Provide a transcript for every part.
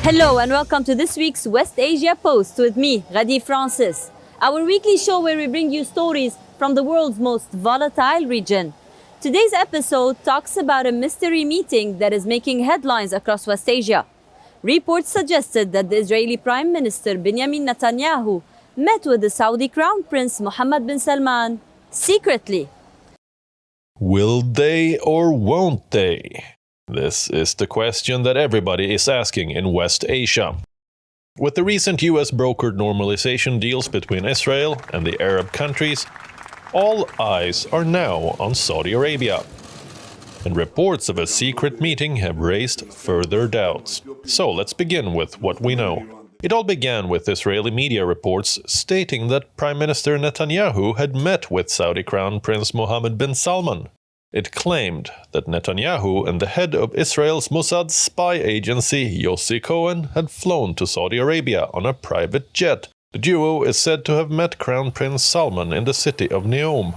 Hello and welcome to this week's West Asia Post with me, Ghadi Francis, our weekly show where we bring you stories from the world's most volatile region. Today's episode talks about a mystery meeting that is making headlines across West Asia. Reports suggested that the Israeli Prime Minister Benjamin Netanyahu met with the Saudi Crown Prince Mohammed Bin Salman secretly. Will they or won't they? This is the question that everybody is asking in West Asia. With the recent US brokered normalization deals between Israel and the Arab countries, all eyes are now on Saudi Arabia. And reports of a secret meeting have raised further doubts. So let's begin with what we know. It all began with Israeli media reports stating that Prime Minister Netanyahu had met with Saudi Crown Prince Mohammed Bin Salman. It claimed that Netanyahu and the head of Israel's Mossad spy agency, Yossi Cohen, had flown to Saudi Arabia on a private jet. The duo is said to have met Crown Prince Salman in the city of Neom.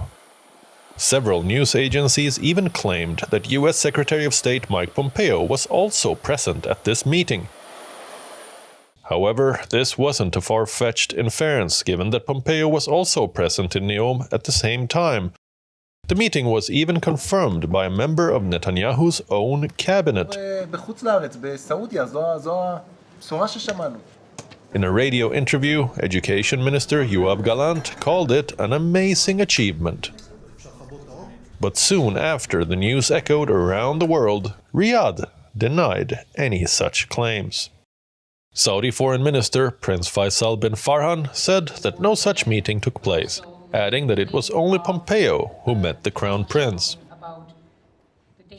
Several news agencies even claimed that US Secretary of State Mike Pompeo was also present at this meeting. However, this wasn't a far-fetched inference, given that Pompeo was also present in Neom at the same time. The meeting was even confirmed by a member of Netanyahu's own cabinet. In a radio interview, Education Minister Yoav Gallant called it an amazing achievement. But soon after the news echoed around the world, Riyadh denied any such claims. Saudi Foreign Minister Prince Faisal bin Farhan said that no such meeting took place, adding that it was only Pompeo who met the Crown Prince.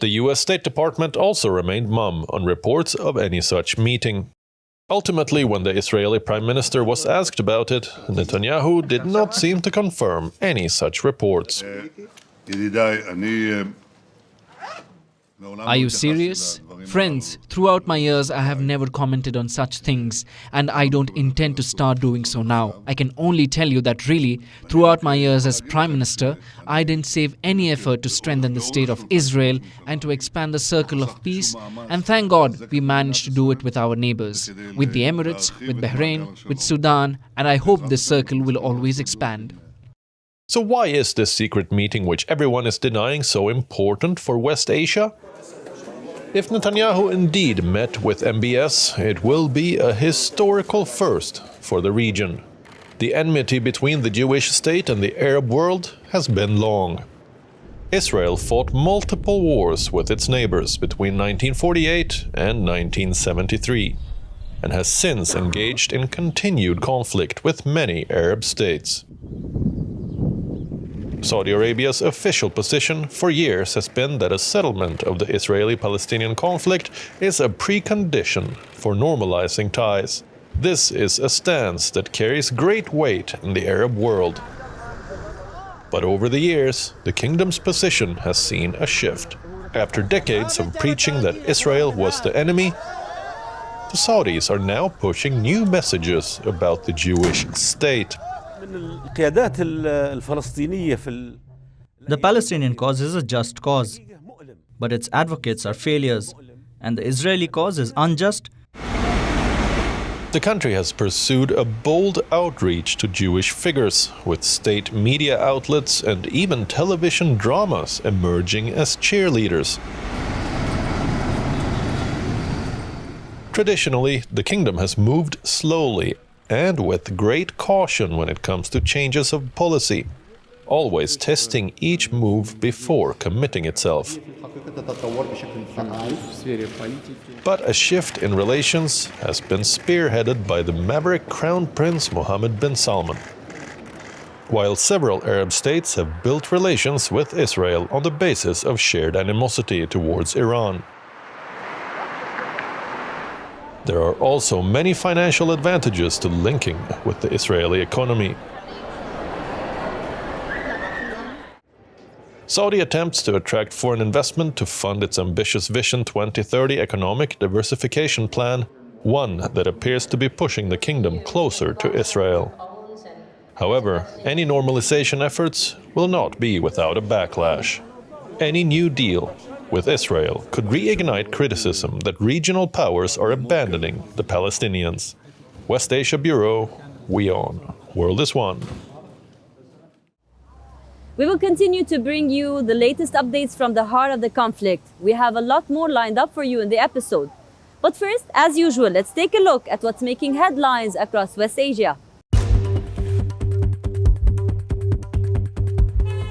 The US State Department also remained mum on reports of any such meeting. Ultimately, when the Israeli Prime Minister was asked about it, Netanyahu did not seem to confirm any such reports. Are you serious? Friends, throughout my years I have never commented on such things, and I don't intend to start doing so now. I can only tell you that really, throughout my years as Prime Minister, I didn't save any effort to strengthen the state of Israel and to expand the circle of peace, and thank God we managed to do it with our neighbors, with the Emirates, with Bahrain, with Sudan, and I hope this circle will always expand. So why is this secret meeting, which everyone is denying, so important for West Asia? If Netanyahu indeed met with MBS, it will be a historical first for the region. The enmity between the Jewish state and the Arab world has been long. Israel fought multiple wars with its neighbors between 1948 and 1973, and has since engaged in continued conflict with many Arab states. Saudi Arabia's official position for years has been that a settlement of the Israeli-Palestinian conflict is a precondition for normalizing ties. This is a stance that carries great weight in the Arab world. But over the years, the kingdom's position has seen a shift. After decades of preaching that Israel was the enemy, the Saudis are now pushing new messages about the Jewish state. The Palestinian cause is a just cause, but its advocates are failures, and the Israeli cause is unjust. The country has pursued a bold outreach to Jewish figures, with state media outlets and even television dramas emerging as cheerleaders. Traditionally, the kingdom has moved slowly and with great caution when it comes to changes of policy, always testing each move before committing itself. But a shift in relations has been spearheaded by the maverick Crown Prince Mohammed Bin Salman. While several Arab states have built relations with Israel on the basis of shared animosity towards Iran, there are also many financial advantages to linking with the Israeli economy. Saudi attempts to attract foreign investment to fund its ambitious Vision 2030 economic diversification plan, one that appears to be pushing the kingdom closer to Israel. However, any normalization efforts will not be without a backlash. Any new deal with Israel could reignite criticism that regional powers are abandoning the Palestinians. West Asia Bureau, we on. World is one. We will continue to bring you the latest updates from the heart of the conflict. We have a lot more lined up for you in the episode. But first, as usual, let's take a look at what's making headlines across West Asia.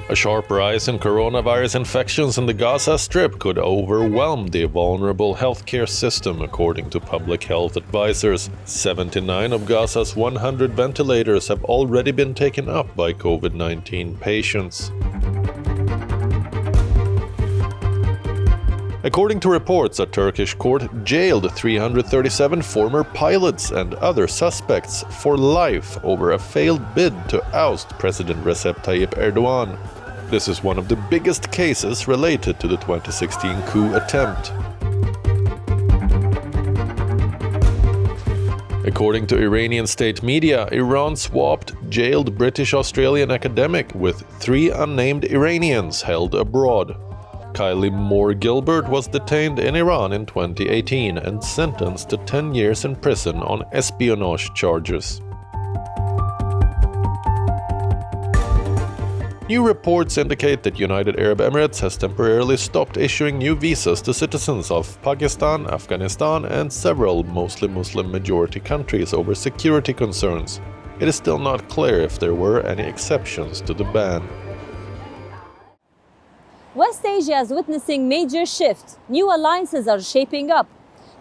A sharp rise in coronavirus infections in the Gaza Strip could overwhelm the vulnerable healthcare system, according to public health advisors. 79 of Gaza's 100 ventilators have already been taken up by COVID-19 patients. According to reports, a Turkish court jailed 337 former pilots and other suspects for life over a failed bid to oust President Recep Tayyip Erdogan. This is one of the biggest cases related to the 2016 coup attempt. According to Iranian state media, Iran swapped jailed British-Australian academic with 3 unnamed Iranians held abroad. Kylie Moore Gilbert was detained in Iran in 2018 and sentenced to 10 years in prison on espionage charges. New reports indicate that United Arab Emirates has temporarily stopped issuing new visas to citizens of Pakistan, Afghanistan, and several mostly Muslim majority countries over security concerns. It is still not clear if there were any exceptions to the ban. West Asia is witnessing major shifts. New alliances are shaping up.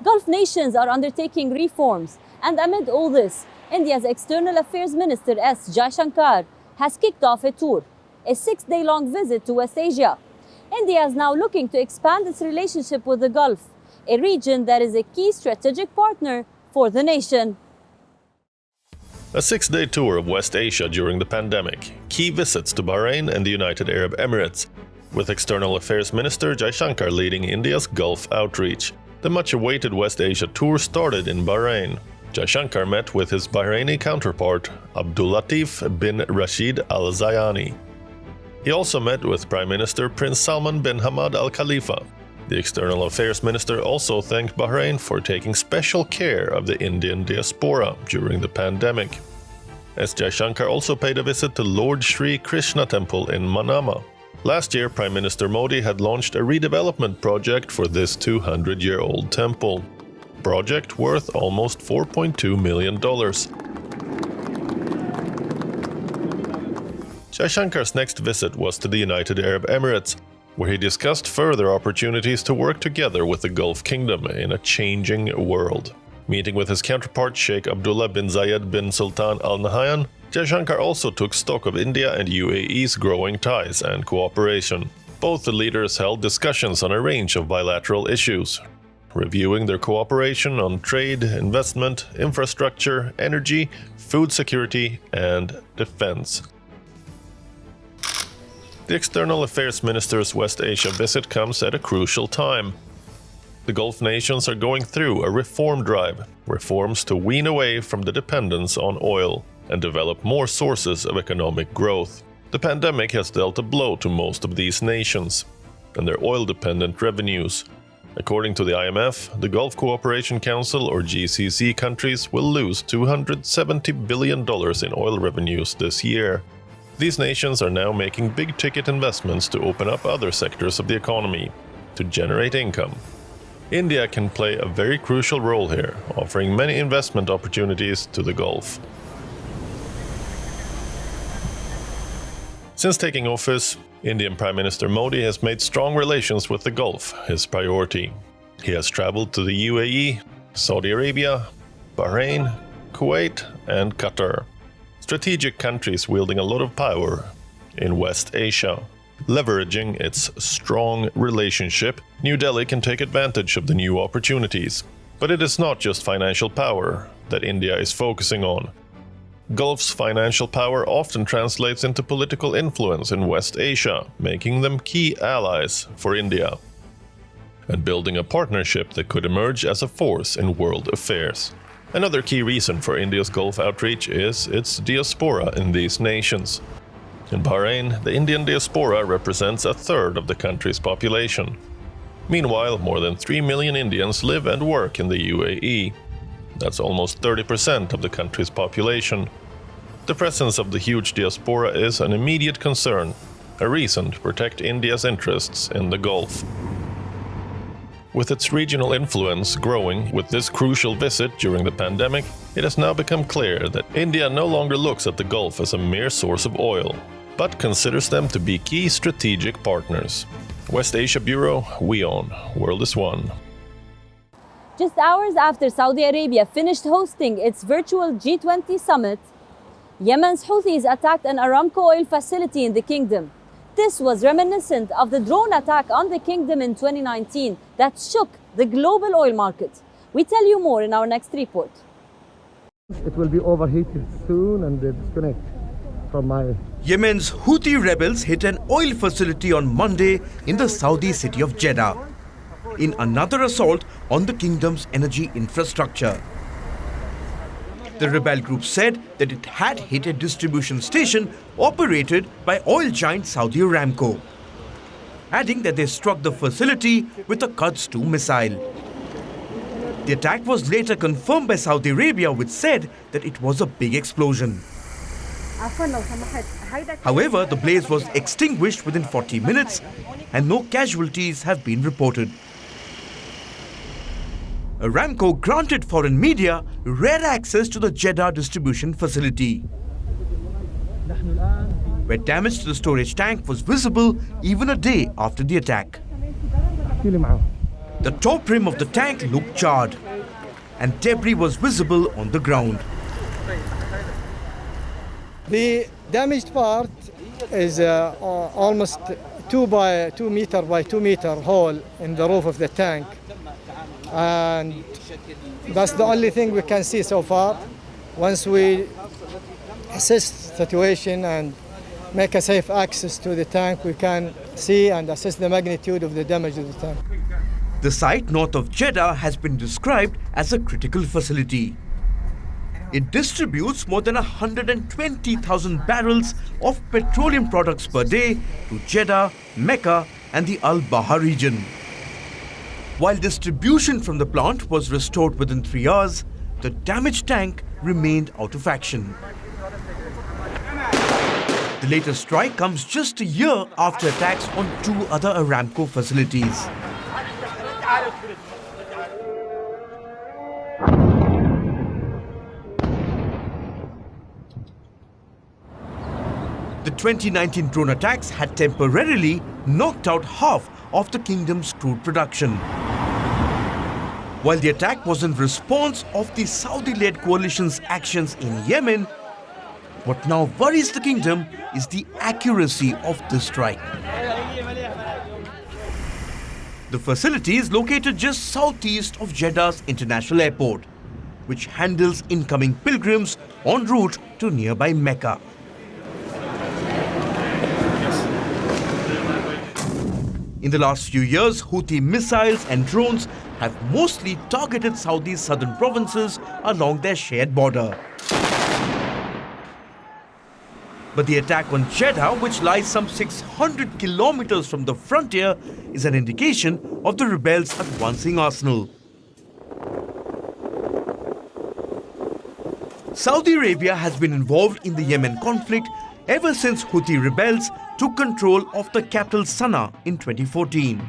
Gulf nations are undertaking reforms. And amid all this, India's External Affairs Minister S. Jaishankar has kicked off a tour, a 6-day-long visit to West Asia. India is now looking to expand its relationship with the Gulf, a region that is a key strategic partner for the nation. A 6-day tour of West Asia during the pandemic, key visits to Bahrain and the United Arab Emirates, with External Affairs Minister Jaishankar leading India's Gulf outreach. The much-awaited West Asia tour started in Bahrain. Jaishankar met with his Bahraini counterpart, Abdullatif bin Rashid Al Zayani. He also met with Prime Minister Prince Salman bin Hamad Al Khalifa. The External Affairs Minister also thanked Bahrain for taking special care of the Indian diaspora during the pandemic. S. Jaishankar also paid a visit to Lord Sri Krishna Temple in Manama. Last year, Prime Minister Modi had launched a redevelopment project for this 200-year-old temple. Project worth almost $4.2 million. Jaishankar's next visit was to the United Arab Emirates, where he discussed further opportunities to work together with the Gulf Kingdom in a changing world. Meeting with his counterpart Sheikh Abdullah bin Zayed bin Sultan Al Nahyan, Jaishankar also took stock of India and UAE's growing ties and cooperation. Both the leaders held discussions on a range of bilateral issues, reviewing their cooperation on trade, investment, infrastructure, energy, food security, and defense. The External Affairs Minister's West Asia visit comes at a crucial time. The Gulf nations are going through a reform drive, reforms to wean away from the dependence on oil and develop more sources of economic growth. The pandemic has dealt a blow to most of these nations and their oil-dependent revenues. According to the IMF, the Gulf Cooperation Council or GCC countries will lose $270 billion in oil revenues this year. These nations are now making big-ticket investments to open up other sectors of the economy to generate income. India can play a very crucial role here, offering many investment opportunities to the Gulf. Since taking office, Indian Prime Minister Modi has made strong relations with the Gulf his priority. He has traveled to the UAE, Saudi Arabia, Bahrain, Kuwait, and Qatar. Strategic countries wielding a lot of power in West Asia. Leveraging its strong relationship, New Delhi can take advantage of the new opportunities. But it is not just financial power that India is focusing on. Gulf's financial power often translates into political influence in West Asia, making them key allies for India, and building a partnership that could emerge as a force in world affairs. Another key reason for India's Gulf outreach is its diaspora in these nations. In Bahrain, the Indian diaspora represents a third of the country's population. Meanwhile, more than 3 million Indians live and work in the UAE. That's almost 30% of the country's population. The presence of the huge diaspora is an immediate concern, a reason to protect India's interests in the Gulf. With its regional influence growing with this crucial visit during the pandemic, it has now become clear that India no longer looks at the Gulf as a mere source of oil, but considers them to be key strategic partners. West Asia Bureau, we own. World is one. Just hours after Saudi Arabia finished hosting its virtual G20 summit, Yemen's Houthis attacked an Aramco oil facility in the kingdom. This was reminiscent of the drone attack on the kingdom in 2019 that shook the global oil market. We tell you more in our next report. It will be overheated soon and disconnect from my... Yemen's Houthi rebels hit an oil facility on Monday in the Saudi city of Jeddah, in another assault on the kingdom's energy infrastructure. The rebel group said that it had hit a distribution station operated by oil giant Saudi Aramco, adding that they struck the facility with a Quds-2 missile. The attack was later confirmed by Saudi Arabia, which said that it was a big explosion. However, the blaze was extinguished within 40 minutes and no casualties have been reported. Aramco granted foreign media rare access to the Jeddah distribution facility, where damage to the storage tank was visible even a day after the attack. The top rim of the tank looked charred, and debris was visible on the ground. The damaged part is almost 2 meter by 2 meter hole in the roof of the tank. And that's the only thing we can see so far. Once we assess the situation and make a safe access to the tank, we can see and assess the magnitude of the damage of the tank. The site north of Jeddah has been described as a critical facility. It distributes more than 120,000 barrels of petroleum products per day to Jeddah, Mecca and the Al-Baha region. While distribution from the plant was restored within 3 hours, the damaged tank remained out of action. The latest strike comes just a year after attacks on 2 other Aramco facilities. The 2019 drone attacks had temporarily knocked out half of the kingdom's crude production. While the attack was in response of the Saudi-led coalition's actions in Yemen, what now worries the kingdom is the accuracy of this strike. The facility is located just southeast of Jeddah's international airport, which handles incoming pilgrims en route to nearby Mecca. In the last few years, Houthi missiles and drones have mostly targeted Saudi's southern provinces along their shared border. But the attack on Jeddah, which lies some 600 kilometers from the frontier, is an indication of the rebels' advancing arsenal. Saudi Arabia has been involved in the Yemen conflict ever since Houthi rebels took control of the capital Sana'a in 2014.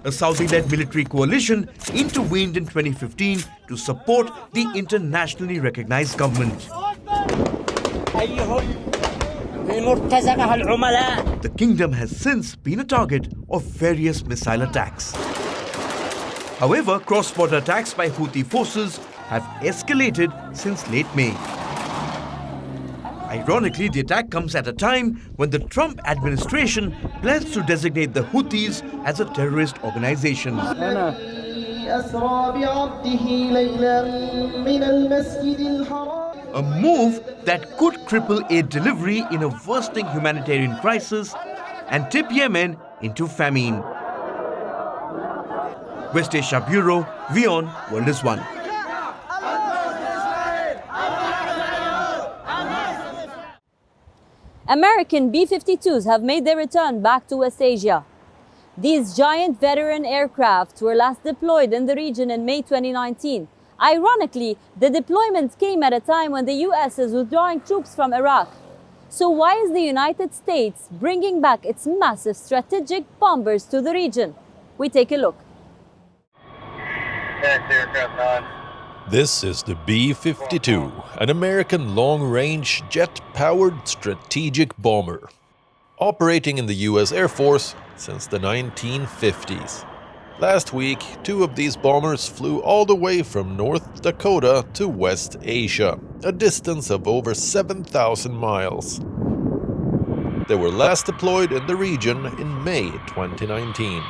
A Saudi-led military coalition intervened in 2015 to support the internationally recognized government. The kingdom has since been a target of various missile attacks. However, cross-border attacks by Houthi forces have escalated since late May. Ironically, the attack comes at a time when the Trump administration plans to designate the Houthis as a terrorist organization. A move that could cripple aid delivery in a worsening humanitarian crisis and tip Yemen into famine. West Asia Bureau, WION, World is One. American B-52s have made their return back to West Asia. These giant veteran aircraft were last deployed in the region in May 2019. Ironically, the deployment came at a time when the US is withdrawing troops from Iraq. So why is the United States bringing back its massive strategic bombers to the region? We take a look. This is the B-52, an American long-range jet-powered strategic bomber, operating in the US Air Force since the 1950s. Last week, 2 of these bombers flew all the way from North Dakota to West Asia, a distance of over 7,000 miles. They were last deployed in the region in May 2019.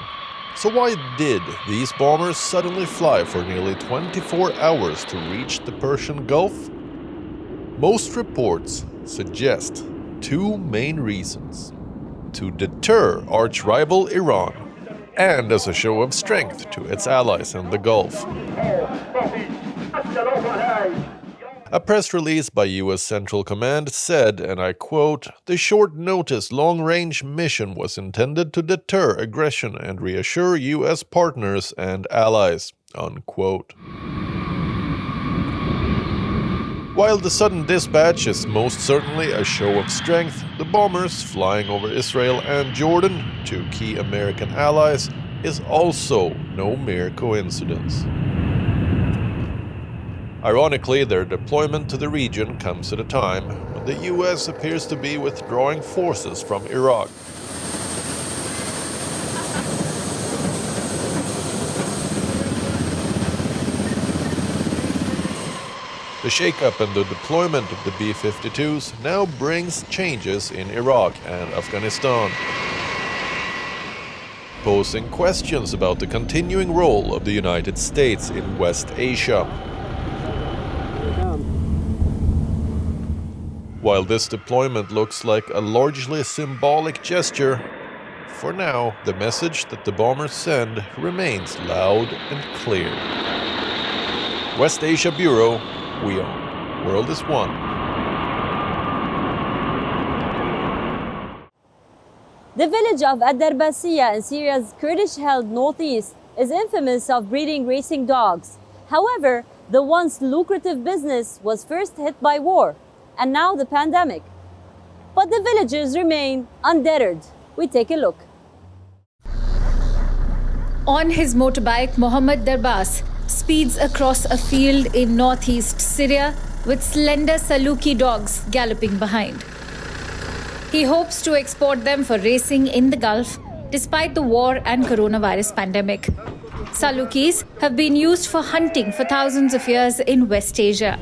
So why did these bombers suddenly fly for nearly 24 hours to reach the Persian Gulf? Most reports suggest 2 main reasons: to deter arch-rival Iran, and as a show of strength to its allies in the Gulf. A press release by US Central Command said, and I quote, "The short-notice long-range mission was intended to deter aggression and reassure US partners and allies," unquote. While the sudden dispatch is most certainly a show of strength, the bombers flying over Israel and Jordan, 2 key American allies, is also no mere coincidence. Ironically, their deployment to the region comes at a time when the US appears to be withdrawing forces from Iraq. The shakeup and the deployment of the B-52s now brings changes in Iraq and Afghanistan, posing questions about the continuing role of the United States in West Asia. While this deployment looks like a largely symbolic gesture, for now, the message that the bombers send remains loud and clear. West Asia Bureau, WION. World is One. The village of Ad-Darbasiyah in Syria's Kurdish-held northeast is infamous of breeding racing dogs. However, the once lucrative business was first hit by war, and now the pandemic. But the villagers remain undeterred. We take a look. On his motorbike, Mohammed Darbas speeds across a field in northeast Syria with slender Saluki dogs galloping behind. He hopes to export them for racing in the Gulf despite the war and coronavirus pandemic. Salukis have been used for hunting for thousands of years in West Asia.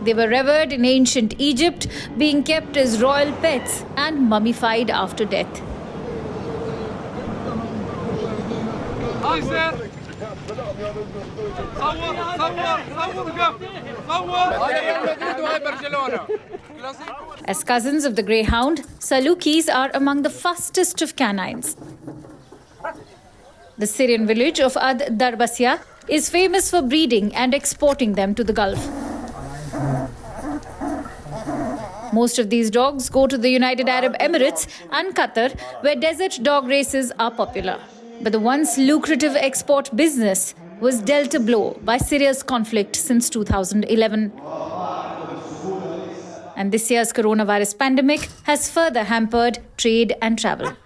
They were revered in ancient Egypt, being kept as royal pets and mummified after death. As cousins of the greyhound, Salukis are among the fastest of canines. The Syrian village of Ad-Darbasiyah is famous for breeding and exporting them to the Gulf. Most of these dogs go to the United Arab Emirates and Qatar, where desert dog races are popular. But the once lucrative export business was dealt a blow by Syria's conflict since 2011. And this year's coronavirus pandemic has further hampered trade and travel.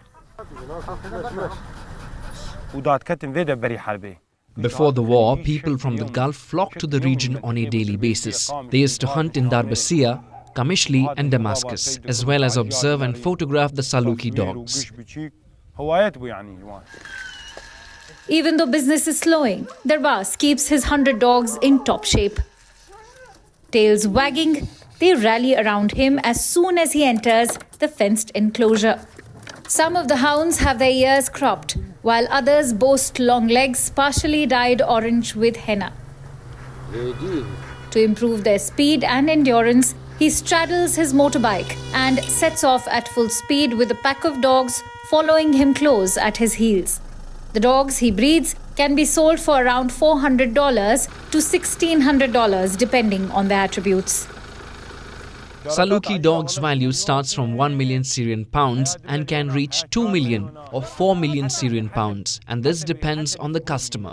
Before the war, people from the Gulf flocked to the region on a daily basis. They used to hunt in Darbasiyah, Kamishli and Damascus, as well as observe and photograph the Saluki dogs. Even though business is slowing, Darbas keeps his 100 dogs in top shape. Tails wagging, they rally around him as soon as he enters the fenced enclosure. Some of the hounds have their ears cropped, while others boast long legs partially dyed orange with henna. To improve their speed and endurance, he straddles his motorbike and sets off at full speed with a pack of dogs following him close at his heels. The dogs he breeds can be sold for around $400 to $1,600 depending on their attributes. Saluki dogs' value starts from 1 million Syrian pounds and can reach 2 million or 4 million Syrian pounds, and this depends on the customer.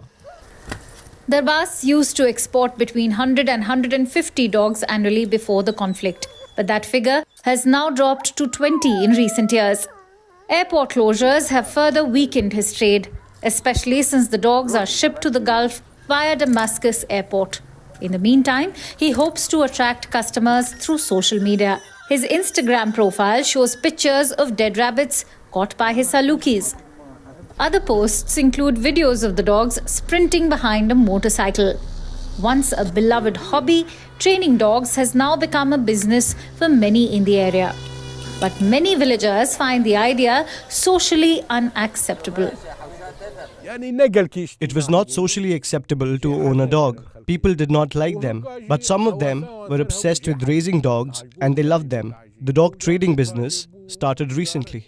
Darbas used to export between 100 and 150 dogs annually before the conflict, but that figure has now dropped to 20 in recent years. Airport closures have further weakened his trade, especially since the dogs are shipped to the Gulf via Damascus airport. In the meantime, he hopes to attract customers through social media. His Instagram profile shows pictures of dead rabbits caught by his Salukis. Other posts include videos of the dogs sprinting behind a motorcycle. Once a beloved hobby, training dogs has now become a business for many in the area. But many villagers find the idea socially unacceptable. It was not socially acceptable to own a dog. People did not like them, but some of them were obsessed with raising dogs and they loved them. The dog trading business started recently.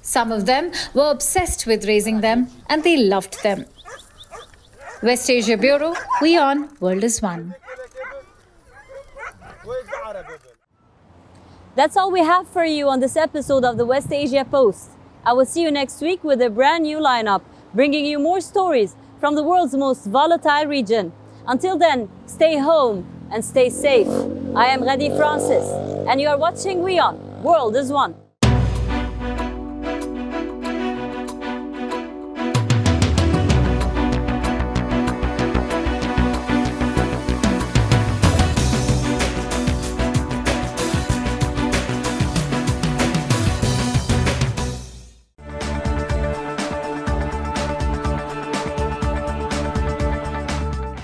Some of them were obsessed with raising them and they loved them. West Asia Bureau, WION, World is One. That's all we have for you on this episode of the West Asia Post. I will see you next week with a brand new lineup, bringing you more stories from the world's most volatile region. Until then, stay home and stay safe. I am Ghadi Francis, and you are watching WION, World is One.